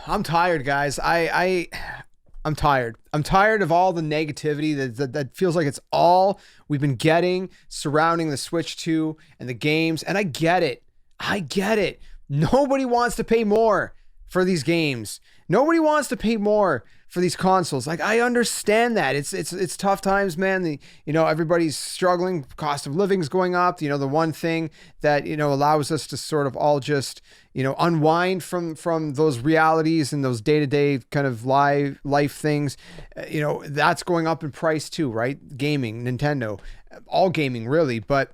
I'm tired, guys. I'm tired. I'm tired of all the negativity that feels like it's all we've been getting surrounding the Switch 2 and the games. And I get it. I get it. Nobody wants to pay more for these games. Nobody wants to pay more for these consoles. Like, I understand that. It's tough times, man. Everybody's struggling. Cost of living's going up. The one thing that, allows us to sort of all just, unwind from those realities and those day-to-day kind of life things, that's going up in price too, right? Gaming, Nintendo, all gaming really. But,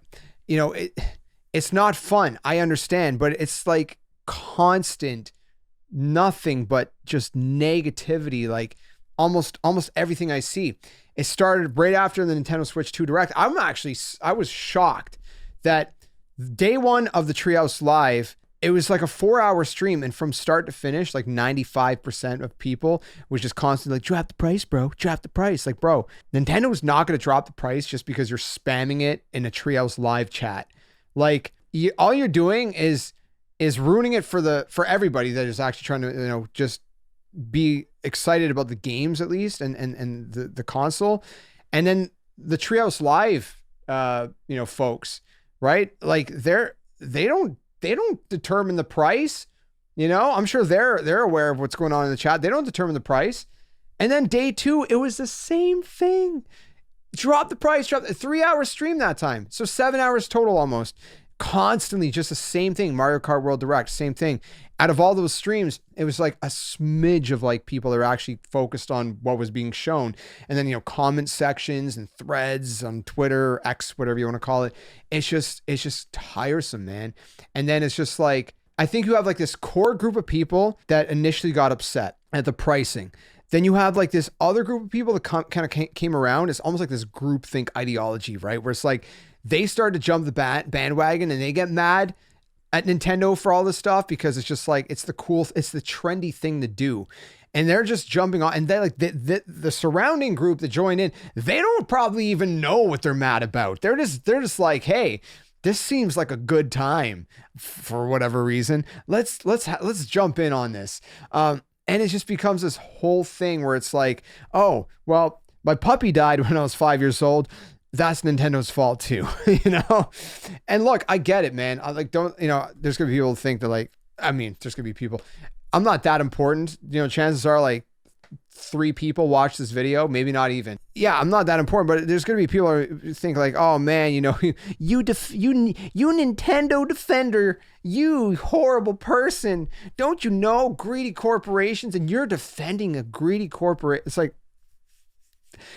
it's not fun. I understand, but it's like constant nothing but just negativity, like almost everything I see. It started right after the Nintendo Switch 2 Direct. I was shocked that day one of the Treehouse Live, it was like a 4-hour stream, and from start to finish, like 95% of people was just constantly like, drop the price, bro, drop the price. Like, bro, Nintendo's not going to drop the price just because you're spamming it in a Treehouse Live chat. Like, all you're doing is ruining it for everybody that is actually trying to, just be excited about the games at least and the console. And then the Treehouse Live, folks, right? Like they don't determine the price. I'm sure they're aware of what's going on in the chat. They don't determine the price. And then day two, it was the same thing. Drop the price, drop a 3-hour stream that time. So 7 hours total almost. Constantly just the same thing. Mario Kart World Direct, same thing. Out of all those streams, it was like a smidge of like people that are actually focused on what was being shown. And then, comment sections and threads on Twitter, X, whatever you want to call it. It's just tiresome, man. And then it's just like, I think you have like this core group of people that initially got upset at the pricing. Then you have like this other group of people that kind of came around. It's almost like this groupthink ideology, right? Where it's like they start to jump the bandwagon and they get mad at Nintendo for all this stuff because it's just like, it's the trendy thing to do. And they're just jumping on, and they like the surrounding group that join in, they don't probably even know what they're mad about. They're just like, hey, this seems like a good time for whatever reason. Let's jump in on this. And it just becomes this whole thing where it's like, oh, well, my puppy died when I was 5 years old. That's Nintendo's fault too, And look, I get it, man. I like, don't, there's gonna be people who think that like, there's gonna be people. I'm not that important. Chances are like 3 people watch this video, maybe not even. Yeah, I'm not that important, but there's gonna be people who think like, oh man, you Nintendo defender, you horrible person. Don't you know greedy corporations, and you're defending a greedy corporate? It's like,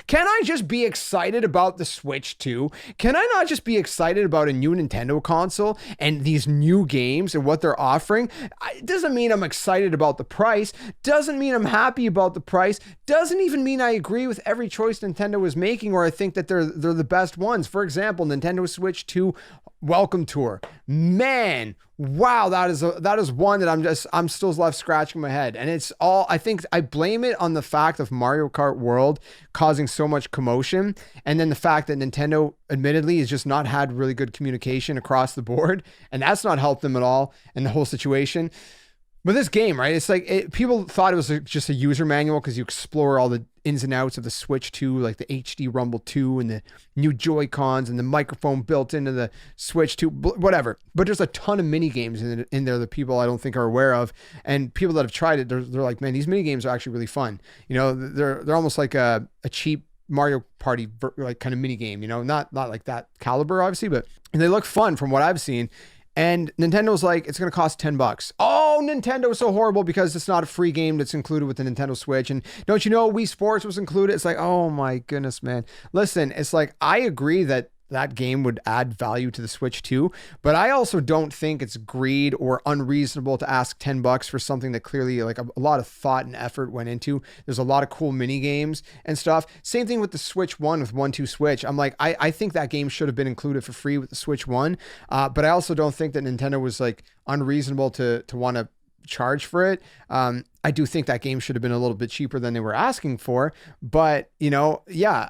can I just be excited about the Switch 2? Can I not just be excited about a new Nintendo console and these new games and what they're offering? It doesn't mean I'm excited about the price. Doesn't mean I'm happy about the price. Doesn't even mean I agree with every choice Nintendo is making or I think that they're the best ones. For example, Nintendo Switch 2 Welcome Tour. Man, wow, that is one that I'm still left scratching my head. And it's all, I think I blame it on the fact of Mario Kart World causing so much commotion. And then the fact that Nintendo admittedly has just not had really good communication across the board. And that's not helped them at all in the whole situation. But this game, right? It's like people thought it was just a user manual because you explore all the ins and outs of the Switch 2, like the HD Rumble 2 and the new Joy-Cons and the microphone built into the Switch 2, whatever. But there's a ton of mini games in there that people I don't think are aware of. And people that have tried it, they're like, man, these mini games are actually really fun. They're almost like a cheap Mario Party like kind of mini game. Not like that caliber, obviously, but they look fun from what I've seen. And Nintendo's like, it's going to cost $10. Oh, Nintendo is so horrible because it's not a free game that's included with the Nintendo Switch. And don't you know Wii Sports was included? It's like, oh my goodness, man. Listen, it's like, I agree that game would add value to the Switch too, but I also don't think it's greed or unreasonable to ask $10 for something that clearly like a lot of thought and effort went into. There's a lot of cool mini games and stuff. Same thing with the Switch 1 with 1-2 Switch. I'm like, I think that game should have been included for free with the Switch 1. But I also don't think that Nintendo was like unreasonable to want to charge for it. I do think that game should have been a little bit cheaper than they were asking for, but yeah,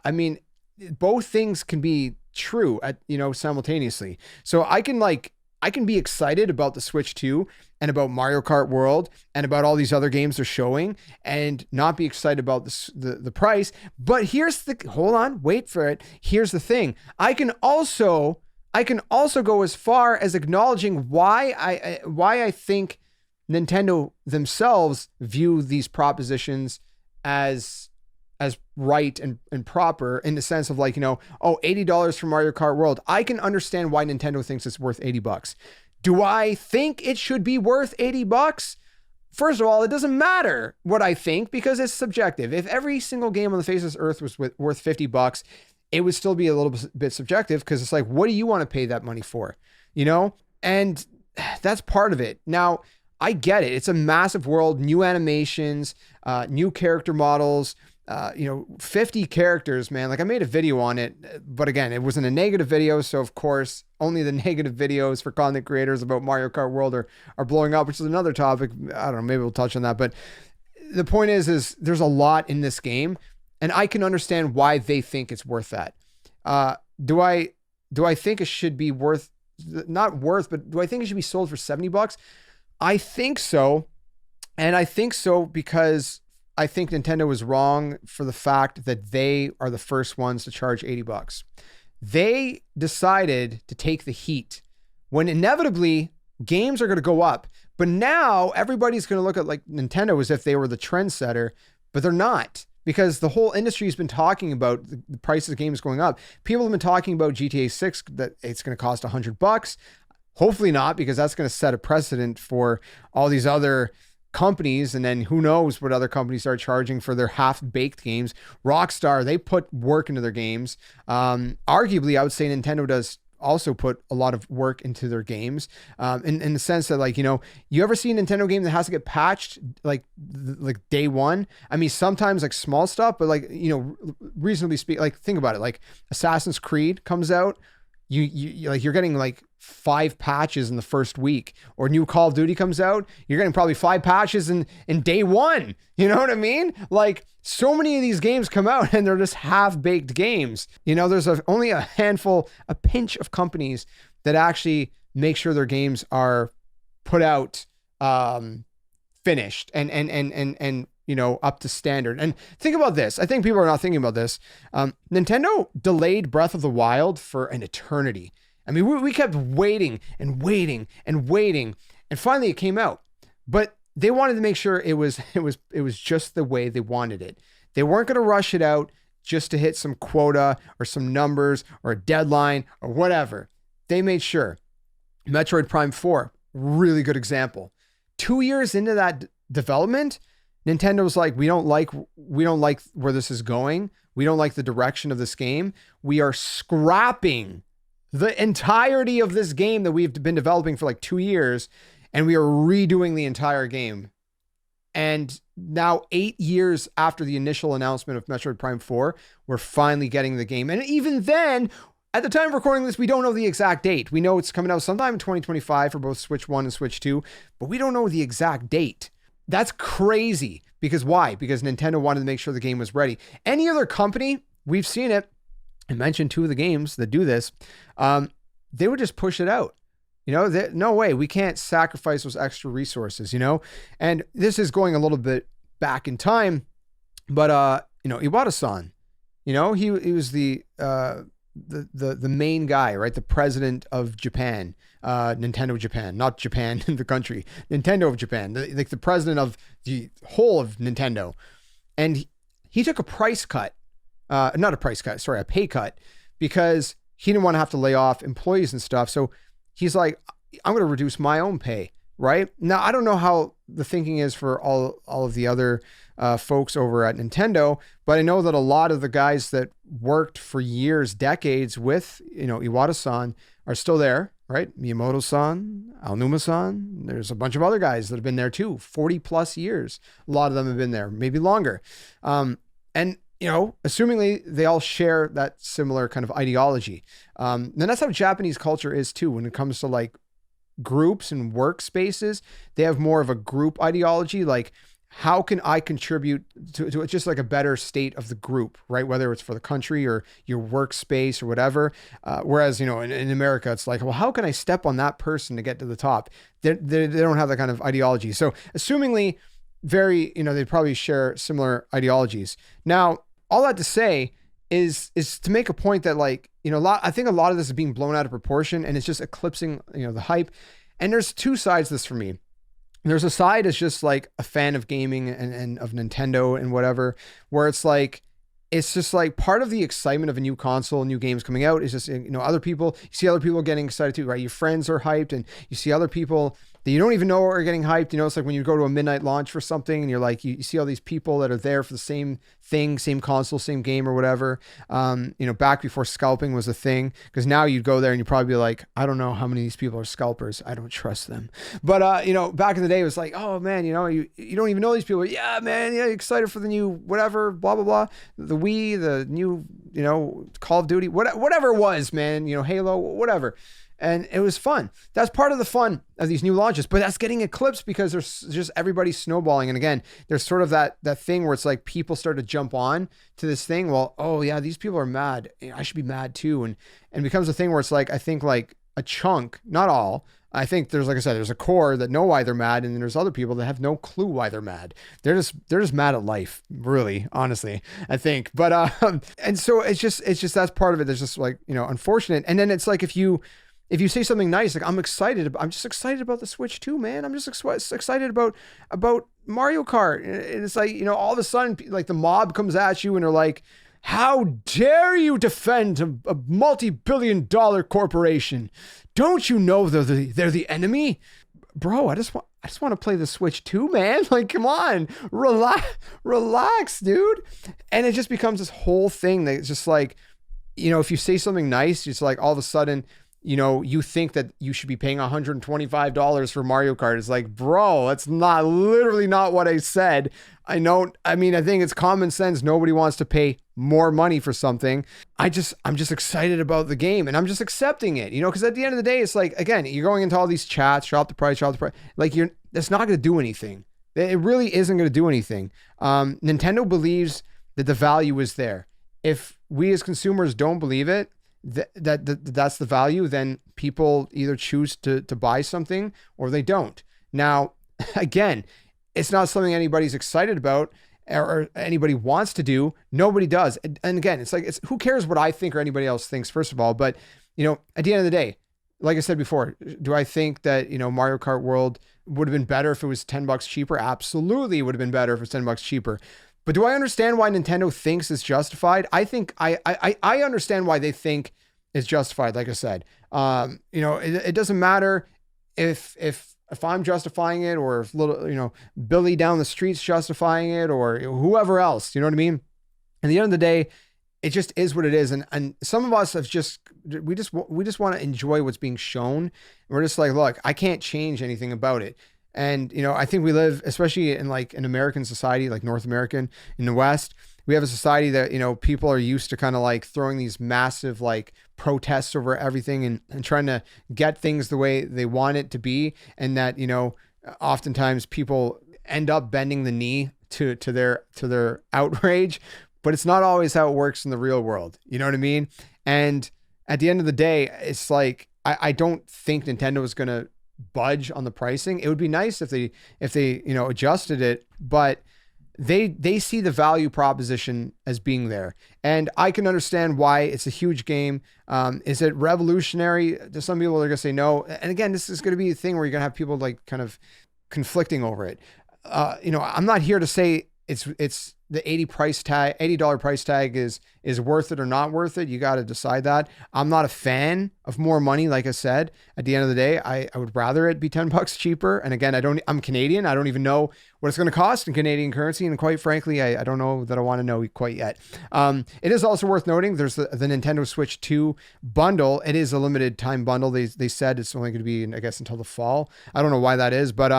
both things can be true at simultaneously. So I can be excited about the Switch 2 and about Mario Kart World and about all these other games they're showing and not be excited about the price. But here's the, hold on, wait for it. Here's the thing. I can also go as far as acknowledging why I think Nintendo themselves view these propositions as right and proper, in the sense of like, oh, $80 for Mario Kart World. I can understand why Nintendo thinks it's worth $80. Do I think it should be worth $80? First of all, it doesn't matter what I think because it's subjective. If every single game on the face of this earth was worth $50, it would still be a little bit subjective, because it's like, what do you want to pay that money for? And that's part of it. Now, I get it. It's a massive world, new animations, new character models, 50 characters, man. Like, I made a video on it, but again, it wasn't a negative video. So of course, only the negative videos for content creators about Mario Kart World are blowing up, which is another topic. I don't know, maybe we'll touch on that. But the point is there's a lot in this game, and I can understand why they think it's worth that. Do I think it should be worth, not worth, but do I think it should be sold for $70? I think so. And I think so because I think Nintendo was wrong for the fact that they are the first ones to charge $80. They decided to take the heat when inevitably games are going to go up. But now everybody's going to look at like Nintendo as if they were the trendsetter, but they're not, because the whole industry has been talking about the price of games going up. People have been talking about GTA 6, that it's going to cost $100. Hopefully not, because that's going to set a precedent for all these other companies, and then who knows what other companies are charging for their half-baked games. Rockstar, they put work into their games. Arguably, I would say Nintendo does also put a lot of work into their games, in the sense that, like, you ever see a Nintendo game that has to get patched like day one? I mean, sometimes like small stuff, but like, reasonably speak, like, think about it. Like Assassin's Creed comes out, you're getting like 5 patches in the first week, or new Call of Duty comes out, you're getting probably 5 patches in day one. You know what I mean? Like, so many of these games come out and they're just half-baked games. There's only a handful, a pinch of companies that actually make sure their games are put out, finished and up to standard. And think about this. I think people are not thinking about this. Nintendo delayed Breath of the Wild for an eternity. I mean, we kept waiting and waiting and waiting, and finally it came out. But they wanted to make sure it was just the way they wanted it. They weren't going to rush it out just to hit some quota or some numbers or a deadline or whatever. They made sure. Metroid Prime 4, really good example. 2 years into that development, Nintendo was like, we don't like where this is going. We don't like the direction of this game. We are scrapping the entirety of this game that we've been developing for like 2 years, and we are redoing the entire game. And now 8 years after the initial announcement of Metroid Prime 4, we're finally getting the game. And even then, at the time of recording this, we don't know the exact date. We know it's coming out sometime in 2025 for both Switch 1 and Switch 2, but we don't know the exact date. That's crazy. Because why? Because Nintendo wanted to make sure the game was ready. Any other company, we've seen it, I mentioned 2 of the games that do this, they would just push it out. No way, we can't sacrifice those extra resources, And this is going a little bit back in time, but Iwata-san, he was the main guy, right? The president of Japan, Nintendo Japan, not Japan the country, Nintendo of Japan, like the president of the whole of Nintendo. And he took a price cut, a pay cut, because he didn't want to have to lay off employees and stuff. So he's like, I'm going to reduce my own pay, right? Now, I don't know how the thinking is for all of the other folks over at Nintendo, but I know that a lot of the guys that worked for years, decades with, Iwata-san are still there, right? Miyamoto-san, Aonuma-san, there's a bunch of other guys that have been there too, 40 plus years. A lot of them have been there, maybe longer. And assumingly they all share that similar kind of ideology. And that's how Japanese culture is too. When it comes to like groups and workspaces, they have more of a group ideology. Like how can I contribute to just like a better state of the group, right? Whether it's for the country or your workspace or whatever. Whereas, you know, in America, it's like, well, how can I step on that person to get to the top? They don't have that kind of ideology. So assumingly very, you know, they probably share similar ideologies. Now, all that to say is to make a point that, like, you know, I think a lot of this is being blown out of proportion and it's just eclipsing, you know, the hype. And there's two sides to this for me. There's a side that's just like a fan of gaming and of Nintendo and whatever, where it's just like part of the excitement of a new console, new games coming out is just, you know, other people, you see other people getting excited too, right? Your friends are hyped and you see other people that you don't even know are getting hyped. You know, it's like when you go to a midnight launch for something and you're like, you see all these people that are there for the same thing, same console, same game or whatever. You know, back before scalping was a thing, because now you'd go there and you'd probably be like, I don't know how many of these people are scalpers. I don't trust them. But, you know, back in the day, it was like, oh man, you know, you don't even know these people. Yeah, man. Yeah. Excited for the new, whatever, blah, blah, blah. The Wii, the new, you know, Call of Duty, whatever it was, man, you know, Halo, whatever. And it was fun. That's part of the fun of these new launches, but that's getting eclipsed because there's just everybody snowballing. And again, there's sort of that thing where it's like people start to jump on to this thing. Well, oh yeah, these people are mad. I should be mad too. And becomes a thing where it's like, I think like a chunk, not all. I think there's, like I said, there's a core that know why they're mad. And then there's other people that have no clue why they're mad. They're just mad at life, really, honestly, I think. But, and so it's just, that's part of it. That's just like, you know, unfortunate. And then it's like, if you say something nice, like I'm just excited about the Switch 2, man. I'm just excited about Mario Kart. And it's like, you know, all of a sudden, like the mob comes at you and they're like, how dare you defend a multi-billion-dollar corporation? Don't you know they're the enemy? Bro, I just want to play the Switch 2, man. Like, come on, relax, dude. And it just becomes this whole thing that it's just like, you know, if you say something nice, it's like all of a sudden, you know, you think that you should be paying $125 for Mario Kart. It's like, bro, that's literally not what I said. I think it's common sense. Nobody wants to pay more money for something. I'm just excited about the game and I'm just accepting it, you know, because at the end of the day, it's like, again, you're going into all these chats, shop the price. Like that's not going to do anything. It really isn't going to do anything. Nintendo believes that the value is there. If we as consumers don't believe it, that's the value, then people either choose to buy something or they don't. Now, again, it's not something anybody's excited about or anybody wants to do. Nobody does. And again, it's like, who cares what I think or anybody else thinks, first of all. But, you know, at the end of the day, like I said before, do I think that, you know, Mario Kart World would have been better if it was $10 cheaper? Absolutely, it would have been better if it was $10 cheaper. But do I understand why Nintendo thinks it's justified? I think I understand why they think it's justified. Like I said, you know, it doesn't matter if I'm justifying it or if little, you know, Billy down the street's justifying it or whoever else, you know what I mean? At the end of the day, it just is what it is. And some of us we just want to enjoy what's being shown. And we're just like, look, I can't change anything about it. And, you know, I think we live, especially in like an American society, like North American in the West, we have a society that, you know, people are used to kind of like throwing these massive like protests over everything and trying to get things the way they want it to be. And that, you know, oftentimes people end up bending the knee to their outrage, but it's not always how it works in the real world. You know what I mean? And at the end of the day, it's like, I don't think Nintendo is going to budge on the pricing. It would be nice if they, you know, adjusted it, but they see the value proposition as being there. And I can understand why it's a huge game. Is it revolutionary? To some people, they're going to say no. And again, this is going to be a thing where you're going to have people like kind of conflicting over it. You know, I'm not here to say it's the $80 price tag is worth it or not worth it. You got to decide that. I'm not a fan of more money. Like I said, at the end of the day, I would rather it be $10 cheaper. And again, I'm Canadian. I don't even know what it's going to cost in Canadian currency. And quite frankly, I don't know that I want to know quite yet. It is also worth noting there's the Nintendo Switch 2 bundle. It is a limited time bundle. They said it's only going to be, I guess, until the fall. I don't know why that is, but,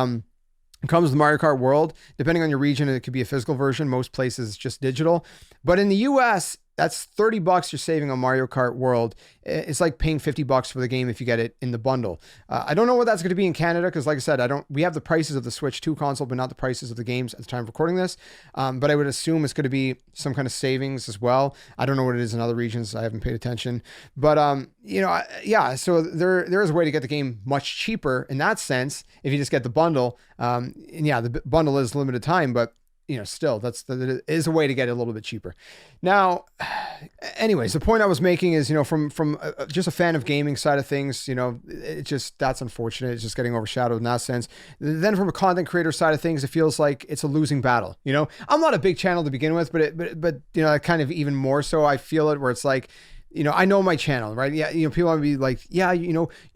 it comes with the Mario Kart World. Depending on your region, it could be a physical version. Most places it's just digital. But in the US, that's $30 you're saving on Mario Kart World. It's like paying $50 for the game if you get it in the bundle. I don't know what that's going to be in Canada because, like I said, we have the prices of the Switch 2 console, but not the prices of the games at the time of recording this. But I would assume it's going to be some kind of savings as well. I don't know what it is in other regions. I haven't paid attention. But yeah. So there is a way to get the game much cheaper in that sense if you just get the bundle. And yeah, the bundle is limited time, but still, that is a way to get it a little bit cheaper. Now, anyways, the point I was making is, from just a fan of gaming side of things, that's unfortunate. It's just getting overshadowed in that sense. Then from a content creator side of things, it feels like it's a losing battle. I'm not a big channel to begin with, but kind of even more so, I feel it where it's like, I know my channel, right? Yeah. People want to be like, yeah,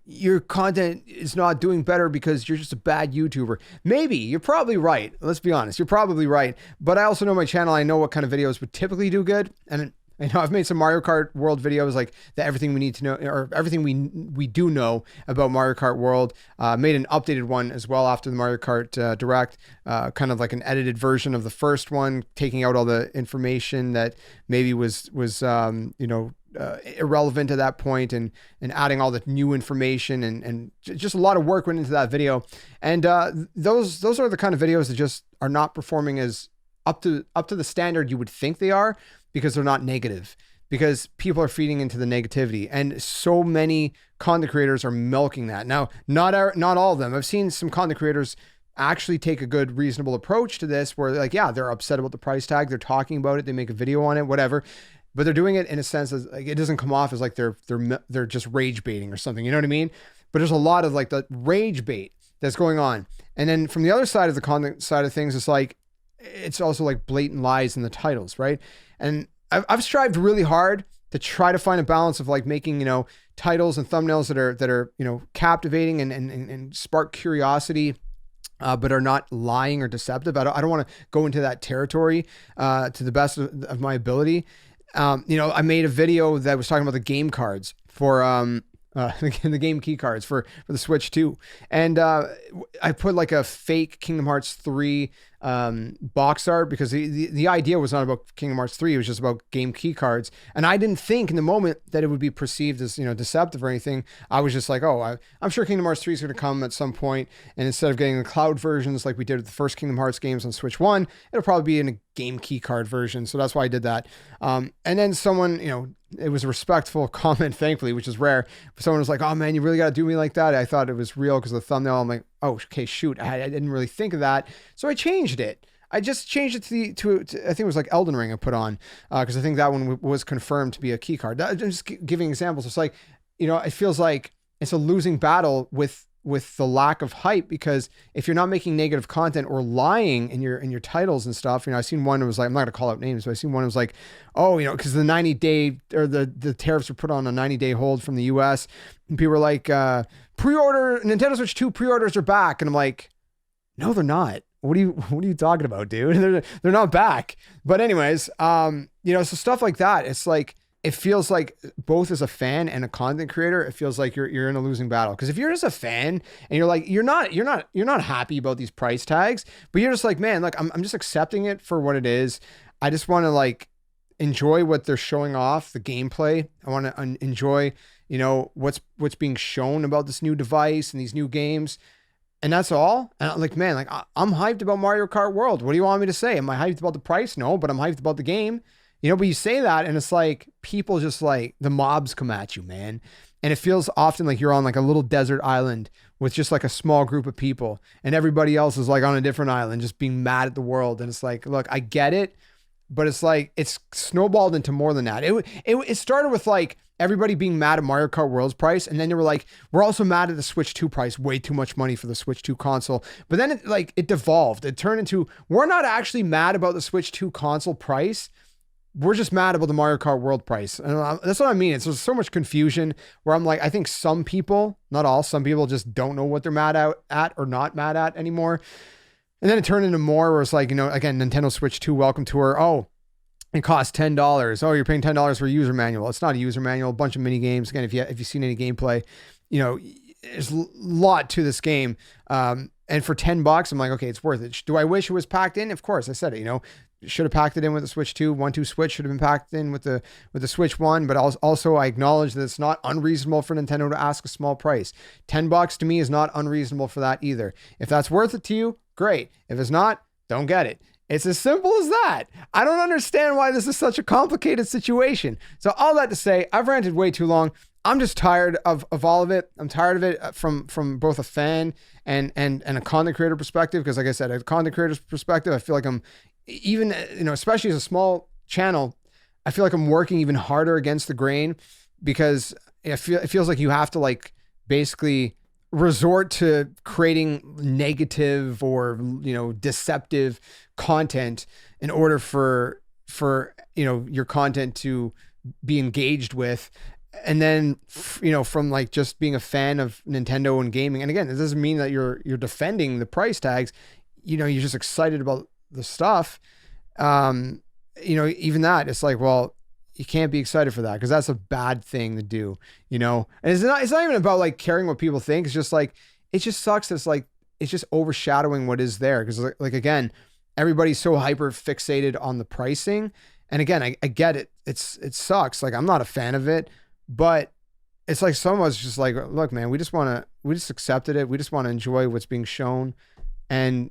your content is not doing better because you're just a bad YouTuber. Maybe you're probably right. Let's be honest. You're probably right. But I also know my channel. I know what kind of videos would typically do good. And I know I've made some Mario Kart World videos, like everything we need to know, or everything we do know about Mario Kart World. Made an updated one as well after the Mario Kart Direct, kind of like an edited version of the first one, taking out all the information that maybe was irrelevant at that point, and adding all the new information, and just a lot of work went into that video. And those are the kind of videos that just are not performing as up to the standard you would think they are, because they're not negative, because people are feeding into the negativity, and so many content creators are milking that. Now, not all of them. I've seen some content creators actually take a good, reasonable approach to this, where like, yeah, they're upset about the price tag, they're talking about it, they make a video on it, whatever. But they're doing it in a sense that like, it doesn't come off as like they're just rage baiting or something. You know what I mean? But there's a lot of like the rage bait that's going on. And then from the other side of the content side of things, it's also like blatant lies in the titles, right? And I've strived really hard to try to find a balance of like making, titles and thumbnails that are, captivating and spark curiosity, but are not lying or deceptive. I don't want to go into that territory to the best of my ability. I made a video that was talking about the game cards for the game key cards for the Switch 2. And I put like a fake Kingdom Hearts 3 box art, because the idea was not about Kingdom Hearts 3, it was just about game key cards. And I didn't think in the moment that it would be perceived as deceptive or anything. I was just like, oh, I'm sure Kingdom Hearts 3 is going to come at some point, and instead of getting the cloud versions like we did with the first Kingdom Hearts games on Switch 1, it'll probably be in a game key card version. So that's why I did that. And then someone, it was a respectful comment, thankfully, which is rare. Someone was like, oh man, you really got to do me like that. I thought it was real because of the thumbnail. I'm like, oh, okay, shoot. I didn't really think of that. So I changed it. I just changed it to I think it was like Elden Ring I put on, because I think that one was confirmed to be a key card. I'm just giving examples. It's like, it feels like it's a losing battle with the lack of hype, because if you're not making negative content or lying in your titles and stuff, I seen one that was like, I'm not gonna call out names, but I seen one that was like, oh, because the 90-day or the tariffs were put on a 90-day hold from the US, and people were like, pre-order Nintendo Switch 2 pre-orders are back, and I'm like, no, they're not. What are you talking about, dude? They're not back. But anyways, so stuff like that. It's like, it feels like both as a fan and a content creator, it feels like you're in a losing battle. Because if you're just a fan and you're like, you're not happy about these price tags, but you're just like, man, look, I'm just accepting it for what it is. I just want to like enjoy what they're showing off, the gameplay. I want to enjoy, what's being shown about this new device and these new games. And that's all. And I'm like, man, like I'm hyped about Mario Kart World. What do you want me to say? Am I hyped about the price? No, but I'm hyped about the game. But you say that and it's like people just like the mobs come at you, man. And it feels often like you're on like a little desert island with just like a small group of people, and everybody else is like on a different island, just being mad at the world. And it's like, look, I get it, but it's like, it's snowballed into more than that. It started with like everybody being mad at Mario Kart World's price. And then they were like, we're also mad at the Switch 2 price, way too much money for the Switch 2 console. But then it devolved. It turned into, we're not actually mad about the Switch 2 console price. We're just mad about the Mario Kart World price. And that's what I mean. It's there's so much confusion where I'm like, I think some people, not all, some people just don't know what they're mad at or not mad at anymore. And then it turned into more where it's like, again, Nintendo Switch 2 welcome tour. Oh, it costs $10. Oh, you're paying $10 for a user manual. It's not a user manual, a bunch of mini games. Again, if you've seen any gameplay, there's a lot to this game. And for $10, I'm like, okay, it's worth it. Do I wish it was packed in? Of course, I said it, should have packed it in with the Switch 2. 1-2 Switch should have been packed in with the Switch 1. But also I acknowledge that it's not unreasonable for Nintendo to ask a small price. $10 to me is not unreasonable for that either. If that's worth it to you, great. If it's not, don't get it. It's as simple as that. I don't understand why this is such a complicated situation. So all that to say, I've ranted way too long. I'm just tired of all of it. I'm tired of it from both a fan and a content creator perspective. Because like I said, a content creator's perspective, I feel like I'm even, especially as a small channel, I feel like I'm working even harder against the grain, because it feels like you have to like basically resort to creating negative or, deceptive content in order for your content to be engaged with. And then, from like just being a fan of Nintendo and gaming. And again, it doesn't mean that you're defending the price tags. You're just excited about the stuff. Even that, it's like, well, you can't be excited for that because that's a bad thing to do, and it's not even about like caring what people think. It's just like, it just sucks. It's like, it's just overshadowing what is there. Cause like, again, everybody's so hyper fixated on the pricing. And again, I get it. It sucks. Like, I'm not a fan of it, but it's like someone's just like, look, man, we just accepted it. We just want to enjoy what's being shown and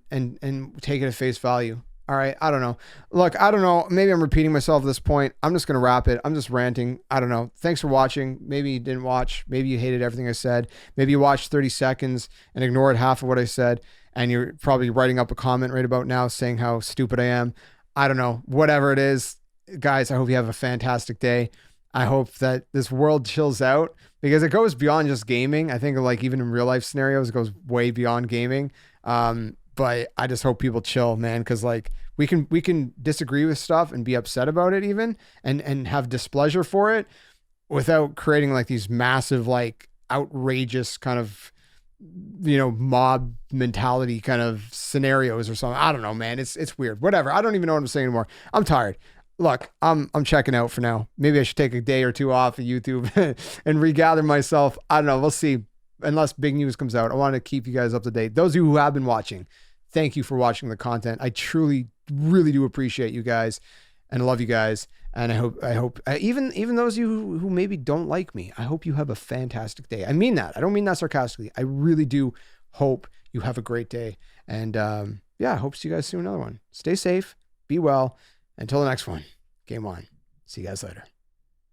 take it at face value. All right. I don't know. Look, I don't know. Maybe I'm repeating myself at this point. I'm just going to wrap it. I'm just ranting. I don't know. Thanks for watching. Maybe you didn't watch. Maybe you hated everything I said. Maybe you watched 30 seconds and ignored half of what I said. And you're probably writing up a comment right about now saying how stupid I am. I don't know. Whatever it is, guys, I hope you have a fantastic day. I hope that this world chills out, because it goes beyond just gaming. I think like even in real life scenarios, it goes way beyond gaming. But I just hope people chill, man. Cause like we can disagree with stuff and be upset about it even, and have displeasure for it without creating like these massive, like outrageous kind of, mob mentality kind of scenarios or something. I don't know, man. It's weird. Whatever. I don't even know what I'm saying anymore. I'm tired. Look, I'm checking out for now. Maybe I should take a day or two off of YouTube and regather myself. I don't know. We'll see. Unless big news comes out, I want to keep you guys up to date. Those of you who have been watching, thank you for watching the content. I truly, really do appreciate you guys, and I love you guys. And I hope even those of you who maybe don't like me, I hope you have a fantastic day. I mean that. I don't mean that sarcastically. I really do hope you have a great day. And yeah, I hope to see you guys soon. Another one. Stay safe. Be well. Until the next one. Game on. See you guys later.